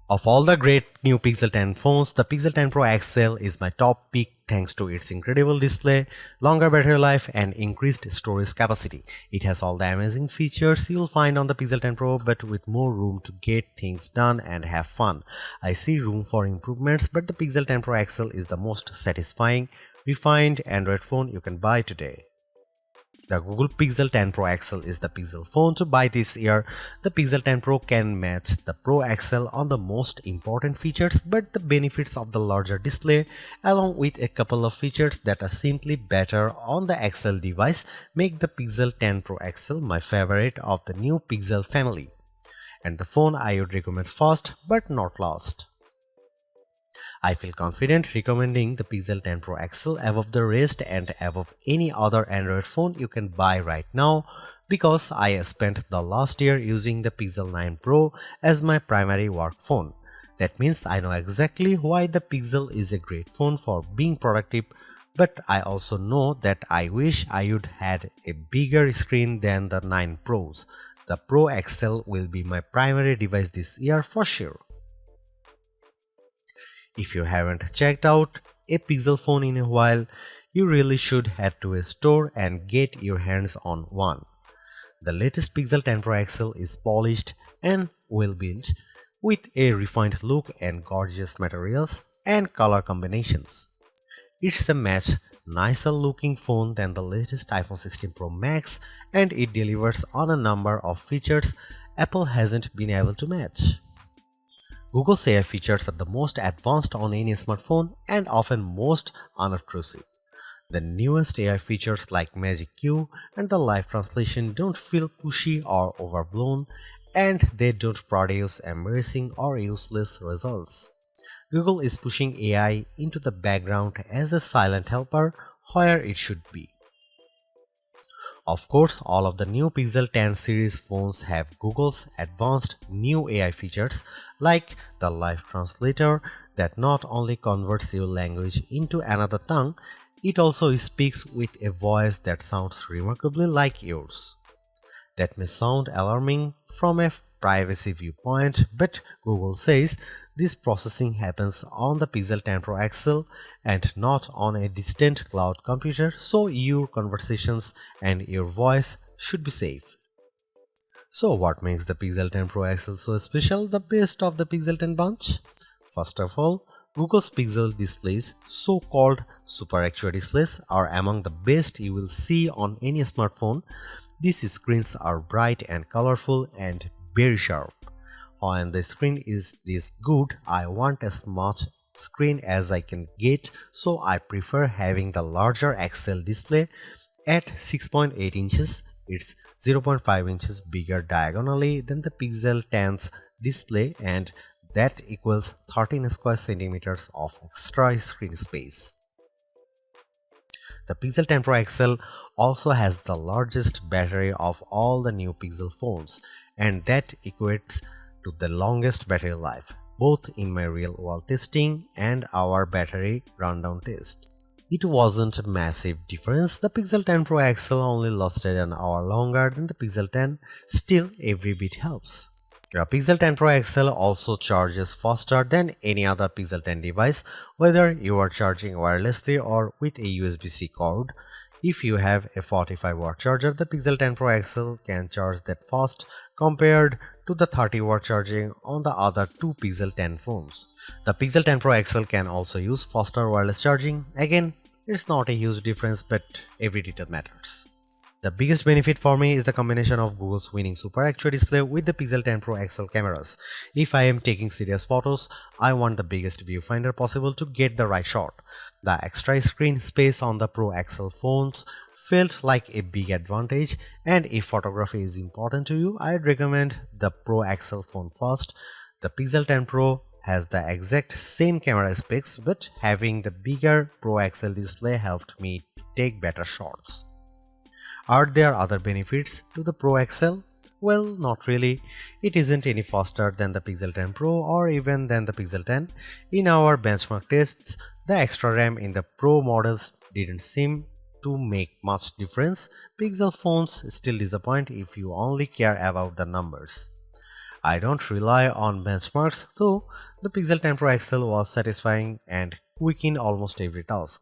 Of all the great new Pixel 10 phones, the Pixel 10 Pro XL is my top pick thanks to its incredible display, longer battery life, and increased storage capacity. It has all the amazing features you'll find on the Pixel 10 Pro, but with more room to get things done and have fun. I see room for improvements, but the Pixel 10 Pro XL is the most satisfying, refined Android phone you can buy today. The Google Pixel 10 Pro XL is the Pixel phone to buy this year. The Pixel 10 Pro can match the Pro XL on the most important features, but the benefits of the larger display, along with a couple of features that are simply better on the XL device, make the Pixel 10 Pro XL my favorite of the new Pixel family, and the phone I would recommend first but not last. I feel confident recommending the Pixel 10 Pro XL above the rest and above any other Android phone you can buy right now because I spent the last year using the Pixel 9 Pro as my primary work phone. That means I know exactly why the Pixel is a great phone for being productive, but I also know that I wish I would had a bigger screen than the 9 Pros. The Pro XL will be my primary device this year for sure. If you haven't checked out a Pixel phone in a while, you really should head to a store and get your hands on one. The latest Pixel 10 Pro XL is polished and well built with a refined look and gorgeous materials and color combinations. It's a much nicer looking phone than the latest iPhone 16 Pro Max, and it delivers on a number of features Apple hasn't been able to match. Google's AI features are the most advanced on any smartphone and often most unobtrusive. The newest AI features like Magic Q and the live translation don't feel pushy or overblown, and they don't produce embarrassing or useless results. Google is pushing AI into the background as a silent helper where it should be. Of course, all of the new Pixel 10 series phones have Google's advanced new AI features like the live translator that not only converts your language into another tongue, it also speaks with a voice that sounds remarkably like yours. That may sound alarming from a privacy viewpoint, but Google says this processing happens on the Pixel 10 Pro XL and not on a distant cloud computer, so your conversations and your voice should be safe. So what makes the Pixel 10 Pro XL so special, the best of the Pixel 10 bunch? First of all, Google's Pixel displays, so-called Super Actua displays, are among the best you will see on any smartphone. These screens are bright and colorful and very sharp. When the screen is this good, I want as much screen as I can get, so I prefer having the larger XL display at 6.8 inches. It's 0.5 inches bigger diagonally than the Pixel 10's display, and that equals 13 square centimeters of extra screen space. The Pixel 10 Pro XL also has the largest battery of all the new Pixel phones, and that equates to the longest battery life, both in my real-world testing and our battery rundown test. It wasn't a massive difference. The Pixel 10 Pro XL only lasted an hour longer than the Pixel 10, still every bit helps. The Pixel 10 Pro XL also charges faster than any other Pixel 10 device, whether you are charging wirelessly or with a USB-C cord. If you have a 45-watt charger, the Pixel 10 Pro XL can charge that fast compared to the 30-watt charging on the other two Pixel 10 phones. The Pixel 10 Pro XL can also use faster wireless charging. Again, it's not a huge difference, but every detail matters. The biggest benefit for me is the combination of Google's winning Super Actua display with the Pixel 10 Pro XL cameras. If I am taking serious photos, I want the biggest viewfinder possible to get the right shot. The extra screen space on the Pro XL phones felt like a big advantage, and if photography is important to you, I'd recommend the Pro XL phone first. The Pixel 10 Pro has the exact same camera specs, but having the bigger Pro XL display helped me take better shots. Are there other benefits to the Pro XL? Well, not really. It isn't any faster than the Pixel 10 Pro or even than the Pixel 10. In our benchmark tests, the extra RAM in the Pro models didn't seem to make much difference. Pixel phones still disappoint if you only care about the numbers. I don't rely on benchmarks, though the Pixel 10 Pro XL was satisfying and quick in almost every task.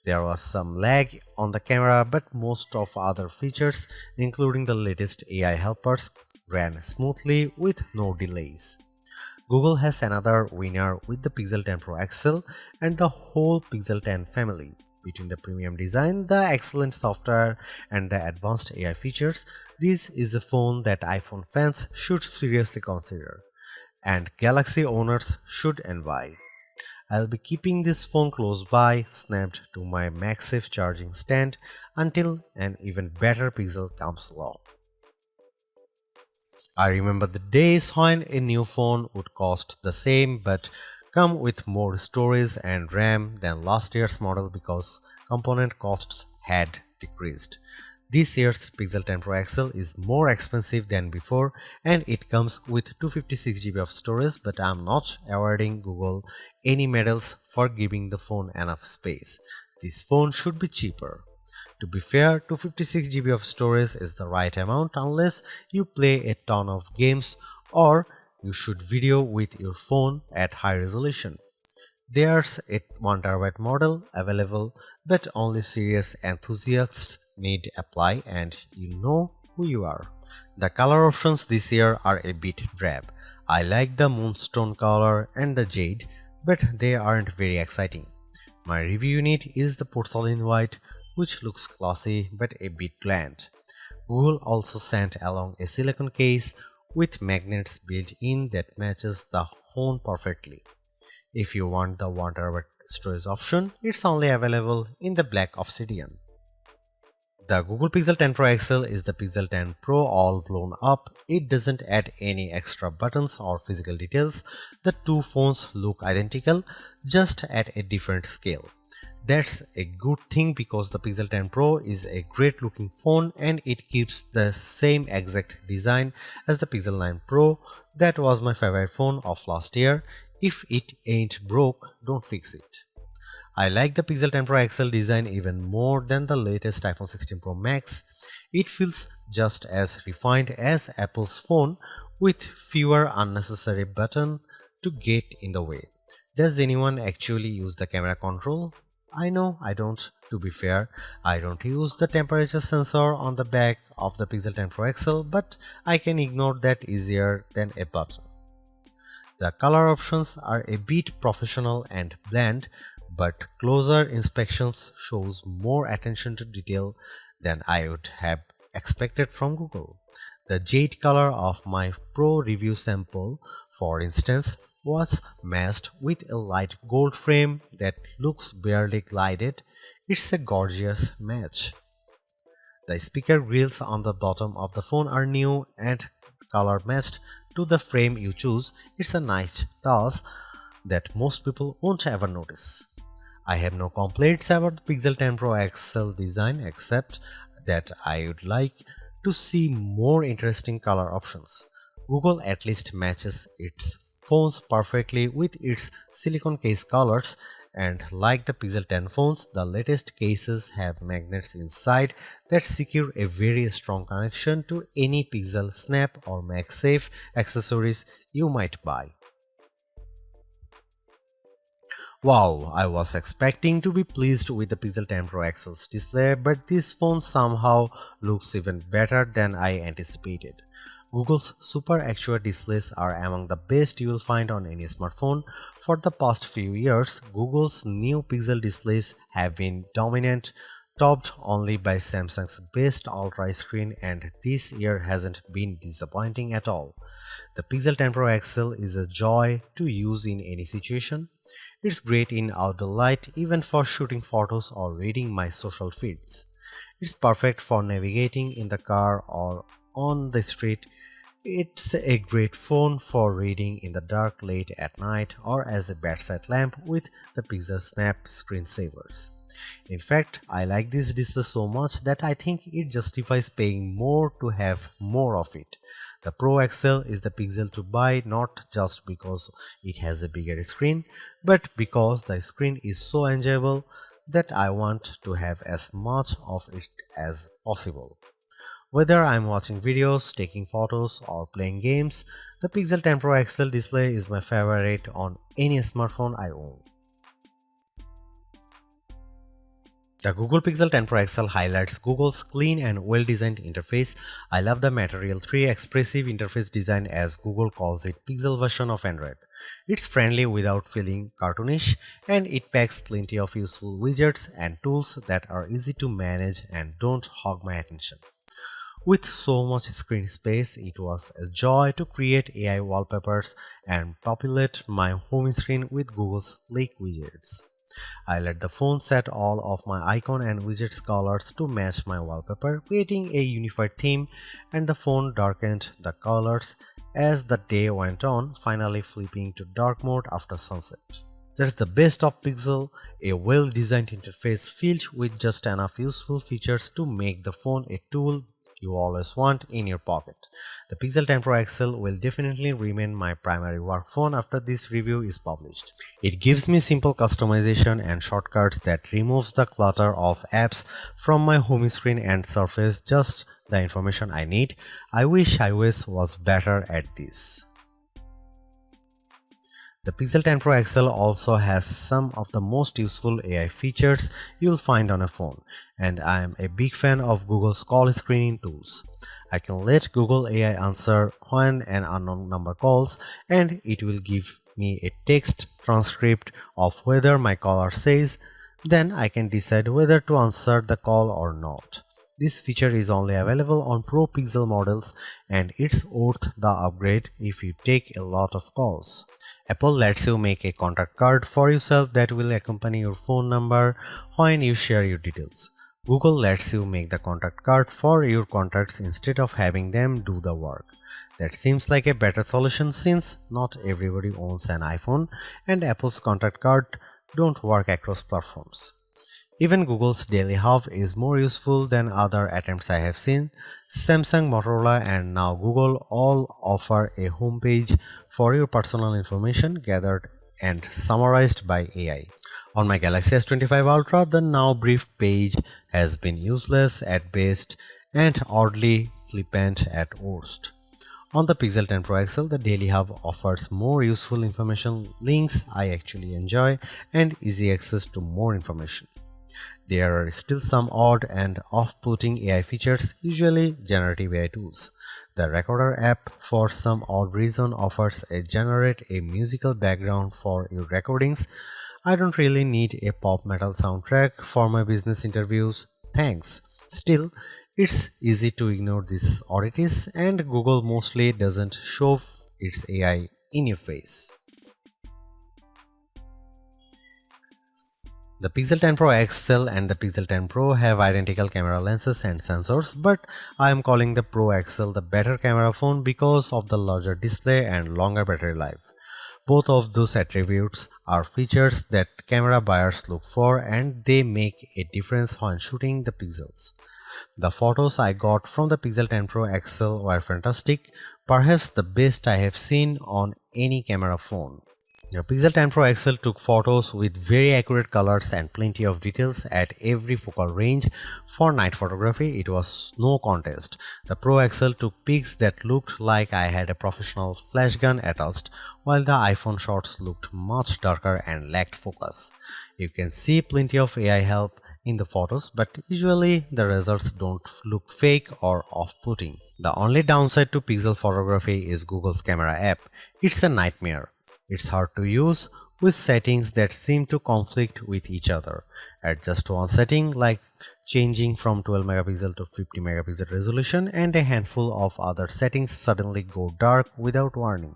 There was some lag on the camera, but most of other features, including the latest AI helpers, ran smoothly with no delays. Google has another winner with the Pixel 10 Pro XL and the whole Pixel 10 family. Between the premium design, the excellent software, and the advanced AI features, this is a phone that iPhone fans should seriously consider, and Galaxy owners should envy. I'll be keeping this phone close by, snapped to my MagSafe charging stand until an even better Pixel comes along. I remember the days when a new phone would cost the same but come with more storage and RAM than last year's model because component costs had decreased. This year's Pixel 10 Pro XL is more expensive than before and it comes with 256 GB of storage, but I'm not awarding Google any medals for giving the phone enough space. This phone should be cheaper. To be fair, 256 GB of storage is the right amount unless you play a ton of games or you shoot video with your phone at high resolution. There's a 1TB model available, but only serious enthusiasts need apply, and you know who you are. The color options this year are a bit drab. I like the moonstone color and the jade, but they aren't very exciting. My review unit is the porcelain white, which looks classy but a bit bland. Google also sent along a silicone case with magnets built in that matches the phone perfectly. If you want the 1TB storage option, it's only available in the black obsidian. The Google Pixel 10 Pro XL is the Pixel 10 Pro all blown up. It doesn't add any extra buttons or physical details. The two phones look identical, just at a different scale. That's a good thing because the Pixel 10 Pro is a great looking phone and it keeps the same exact design as the Pixel 9 Pro. That was my favorite phone of last year. If it ain't broke, don't fix it. I like the Pixel 10 Pro XL design even more than the latest iPhone 16 Pro Max. It feels just as refined as Apple's phone with fewer unnecessary buttons to get in the way. Does anyone actually use the camera control? I know I don't. To be fair, I don't use the temperature sensor on the back of the Pixel 10 Pro XL, but I can ignore that easier than a button. The color options are a bit professional and bland, but closer inspections shows more attention to detail than I would have expected from Google. The jade color of my Pro review sample, for instance, was matched with a light gold frame that looks barely glided. It's a gorgeous match. The speaker grills on the bottom of the phone are new and color matched to the frame you choose. It's a nice touch that most people won't ever notice. I have no complaints about the Pixel 10 Pro XL design except that I would like to see more interesting color options. Google at least matches its phones perfectly with its silicone case colors, and like the Pixel 10 phones, the latest cases have magnets inside that secure a very strong connection to any Pixel Snap or MagSafe accessories you might buy. Wow, I was expecting to be pleased with the Pixel 10 Pro XL's display, but this phone somehow looks even better than I anticipated. Google's Super Actua displays are among the best you will find on any smartphone. For the past few years, Google's new Pixel displays have been dominant, topped only by Samsung's best Ultra screen, and this year hasn't been disappointing at all. The Pixel 10 Pro XL is a joy to use in any situation. It's great in outdoor light, even for shooting photos or reading my social feeds. It's perfect for navigating in the car or on the street. It's a great phone for reading in the dark late at night or as a bedside lamp with the Pixel Snap screensavers. In fact, I like this display so much that I think it justifies paying more to have more of it. The Pro XL is the Pixel to buy not just because it has a bigger screen, but because the screen is so enjoyable that I want to have as much of it as possible. Whether I'm watching videos, taking photos, or playing games, the Pixel 10 Pro XL display is my favorite on any smartphone I own. The Google Pixel 10 Pro XL highlights Google's clean and well-designed interface. I love the Material 3 expressive interface design, as Google calls it Pixel version of Android. It's friendly without feeling cartoonish, and it packs plenty of useful widgets and tools that are easy to manage and don't hog my attention. With so much screen space, it was a joy to create AI wallpapers and populate my home screen with Google's sleek widgets. I let the phone set all of my icon and widgets colors to match my wallpaper, creating a unified theme, and the phone darkened the colors as the day went on, finally flipping to dark mode after sunset. That's the best of Pixel, a well-designed interface filled with just enough useful features to make the phone a tool you always want in your pocket. The Pixel 10 Pro XL will definitely remain my primary work phone after this review is published. It gives me simple customization and shortcuts that removes the clutter of apps from my home screen and surface just the information I need. I wish iOS was better at this. The Pixel 10 Pro XL also has some of the most useful AI features you'll find on a phone, and I am a big fan of Google's call screening tools. I can let Google AI answer when an unknown number calls, and it will give me a text transcript of whether my caller says, then I can decide whether to answer the call or not. This feature is only available on Pro Pixel models, and it's worth the upgrade if you take a lot of calls. Apple lets you make a contact card for yourself that will accompany your phone number when you share your details. Google lets you make the contact card for your contacts instead of having them do the work. That seems like a better solution since not everybody owns an iPhone and Apple's contact card don't work across platforms. Even Google's Daily Hub is more useful than other attempts I have seen. Samsung, Motorola, and now Google all offer a homepage for your personal information gathered and summarized by AI. On my Galaxy S25 Ultra, the Now Brief page has been useless at best and oddly flippant at worst. On the Pixel 10 Pro XL, the Daily Hub offers more useful information, links I actually enjoy, and easy access to more information. There are still some odd and off-putting AI features, usually generative AI tools. The Recorder app, for some odd reason, offers a generate a musical background for your recordings. I don't really need a pop metal soundtrack for my business interviews. Thanks. Still, it's easy to ignore these oddities, and Google mostly doesn't shove its AI in your face. The Pixel 10 Pro XL and the Pixel 10 Pro have identical camera lenses and sensors, but I am calling the Pro XL the better camera phone because of the larger display and longer battery life. Both of those attributes are features that camera buyers look for, and they make a difference when shooting the pixels. The photos I got from the Pixel 10 Pro XL were fantastic, perhaps the best I have seen on any camera phone. The Pixel 10 Pro XL took photos with very accurate colors and plenty of details at every focal range. For night photography, it was no contest. The Pro XL took pics that looked like I had a professional flash gun attached, while the iPhone shots looked much darker and lacked focus. You can see plenty of AI help in the photos, but usually the results don't look fake or off-putting. The only downside to Pixel photography is Google's camera app. It's a nightmare. It's hard to use with settings that seem to conflict with each other. At just one setting, like changing from 12 megapixel to 50 megapixel resolution, and a handful of other settings suddenly go dark without warning.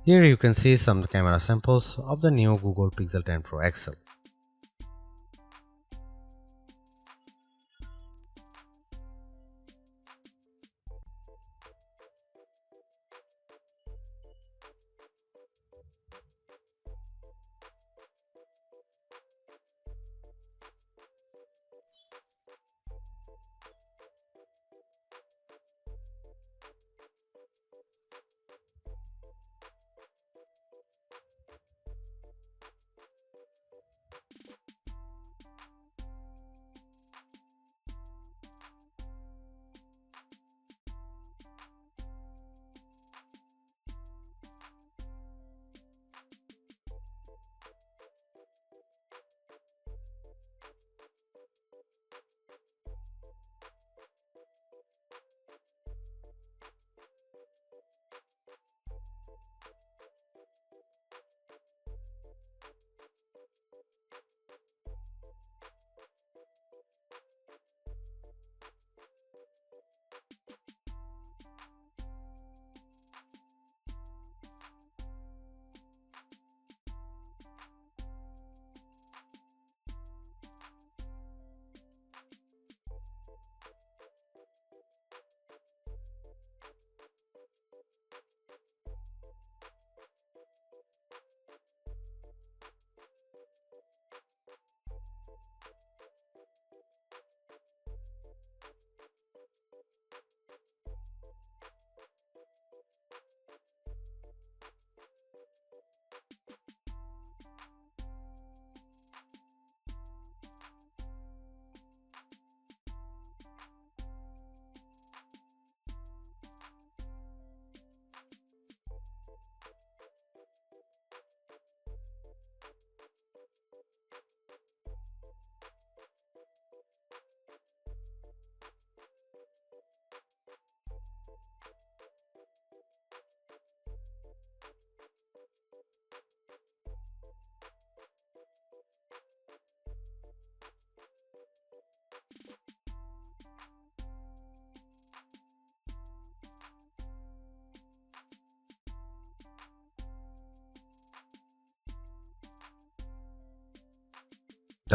Here you can see some camera samples of the new Google Pixel 10 Pro XL.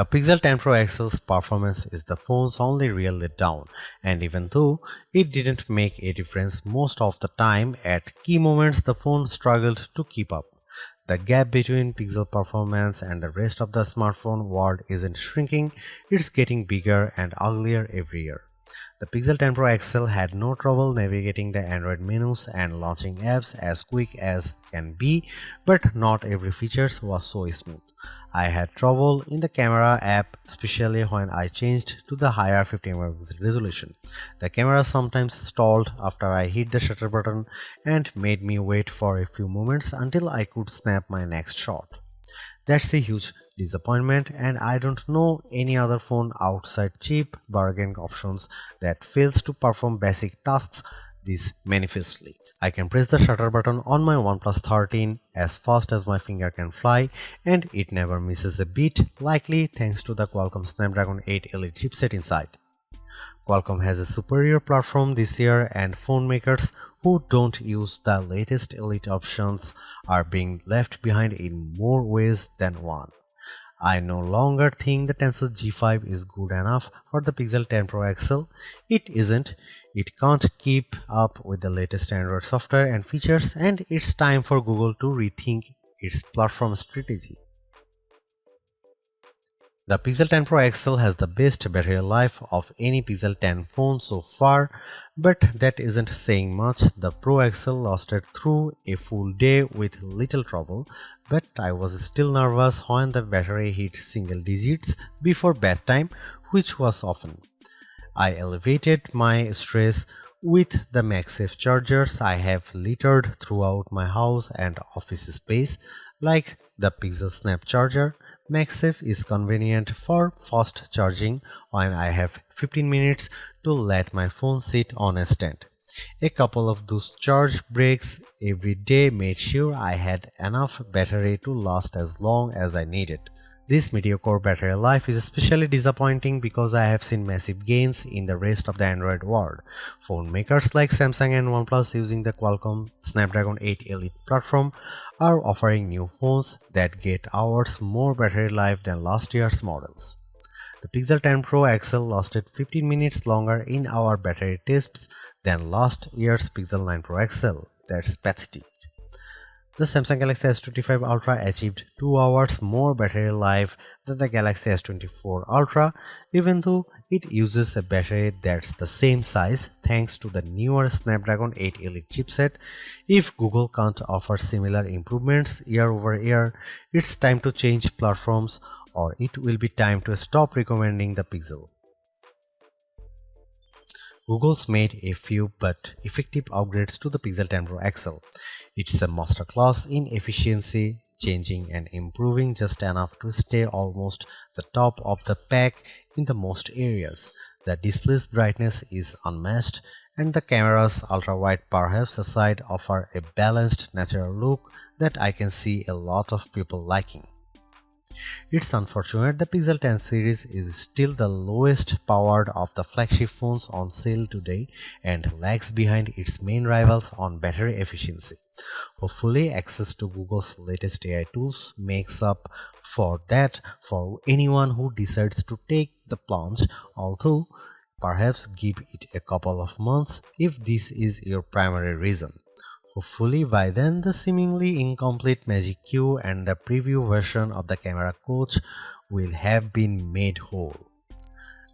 The Pixel 10 Pro XL's performance is the phone's only real letdown, and even though it didn't make a difference most of the time, at key moments the phone struggled to keep up. The gap between Pixel performance and the rest of the smartphone world isn't shrinking, it's getting bigger and uglier every year. The Pixel 10 Pro XL had no trouble navigating the Android menus and launching apps as quick as can be, but not every feature was so smooth. I had trouble in the camera app, especially when I changed to the higher 50 megapixel resolution. The camera sometimes stalled after I hit the shutter button and made me wait for a few moments until I could snap my next shot. That's a huge disappointment, and I don't know any other phone outside cheap bargain options that fails to perform basic tasks this manifestly. I can press the shutter button on my OnePlus 13 as fast as my finger can fly, and it never misses a beat, likely thanks to the Qualcomm Snapdragon 8 Elite chipset inside. Qualcomm has a superior platform this year, and phone makers who don't use the latest Elite options are being left behind in more ways than one. I no longer think the Tensor G5 is good enough for the Pixel 10 Pro XL. It isn't. It can't keep up with the latest Android software and features, and it's time for Google to rethink its platform strategy. The Pixel 10 Pro XL has the best battery life of any Pixel 10 phone so far, but that isn't saying much. The Pro XL lasted through a full day with little trouble, but I was still nervous when the battery hit single digits before bedtime, which was often. I elevated my stress with the MagSafe chargers I have littered throughout my house and office space, like the Pixel Snap charger. MagSafe is convenient for fast charging when I have 15 minutes to let my phone sit on a stand. A couple of those charge breaks every day made sure I had enough battery to last as long as I needed. This mediocre battery life is especially disappointing because I have seen massive gains in the rest of the Android world. Phone makers like Samsung and OnePlus using the Qualcomm Snapdragon 8 Elite platform are offering new phones that get hours more battery life than last year's models. The Pixel 10 Pro XL lasted 15 minutes longer in our battery tests than last year's Pixel 9 Pro XL. That's pathetic. The Samsung Galaxy S25 Ultra achieved 2 hours more battery life than the Galaxy S24 Ultra, even though it uses a battery that's the same size thanks to the newer Snapdragon 8 Elite chipset. If Google can't offer similar improvements year over year, it's time to change platforms, or it will be time to stop recommending the Pixel. Google's made a few but effective upgrades to the Pixel 10 Pro XL. It's a masterclass in efficiency, changing and improving just enough to stay almost the top of the pack in the most areas. The display's brightness is unmatched, and the camera's ultra-wide perhaps aside offer a balanced, natural look that I can see a lot of people liking. It's unfortunate the Pixel 10 series is still the lowest powered of the flagship phones on sale today and lags behind its main rivals on battery efficiency. Hopefully, access to Google's latest AI tools makes up for that for anyone who decides to take the plunge, although perhaps give it a couple of months if this is your primary reason. Hopefully by then the seemingly incomplete Magic Q and the preview version of the camera coach will have been made whole.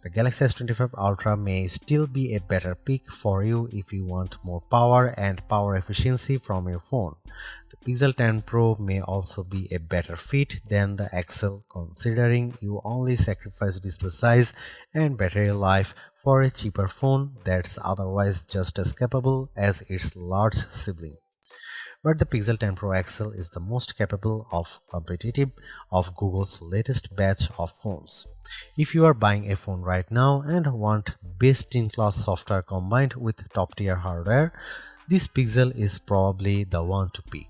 The Galaxy S25 Ultra may still be a better pick for you if you want more power and power efficiency from your phone. The Pixel 10 Pro may also be a better fit than the XL, considering you only sacrifice display size and battery life for a cheaper phone that's otherwise just as capable as its large sibling. But the Pixel 10 Pro XL is the most capable of competitive of Google's latest batch of phones. If you are buying a phone right now and want best-in-class software combined with top-tier hardware, this Pixel is probably the one to pick.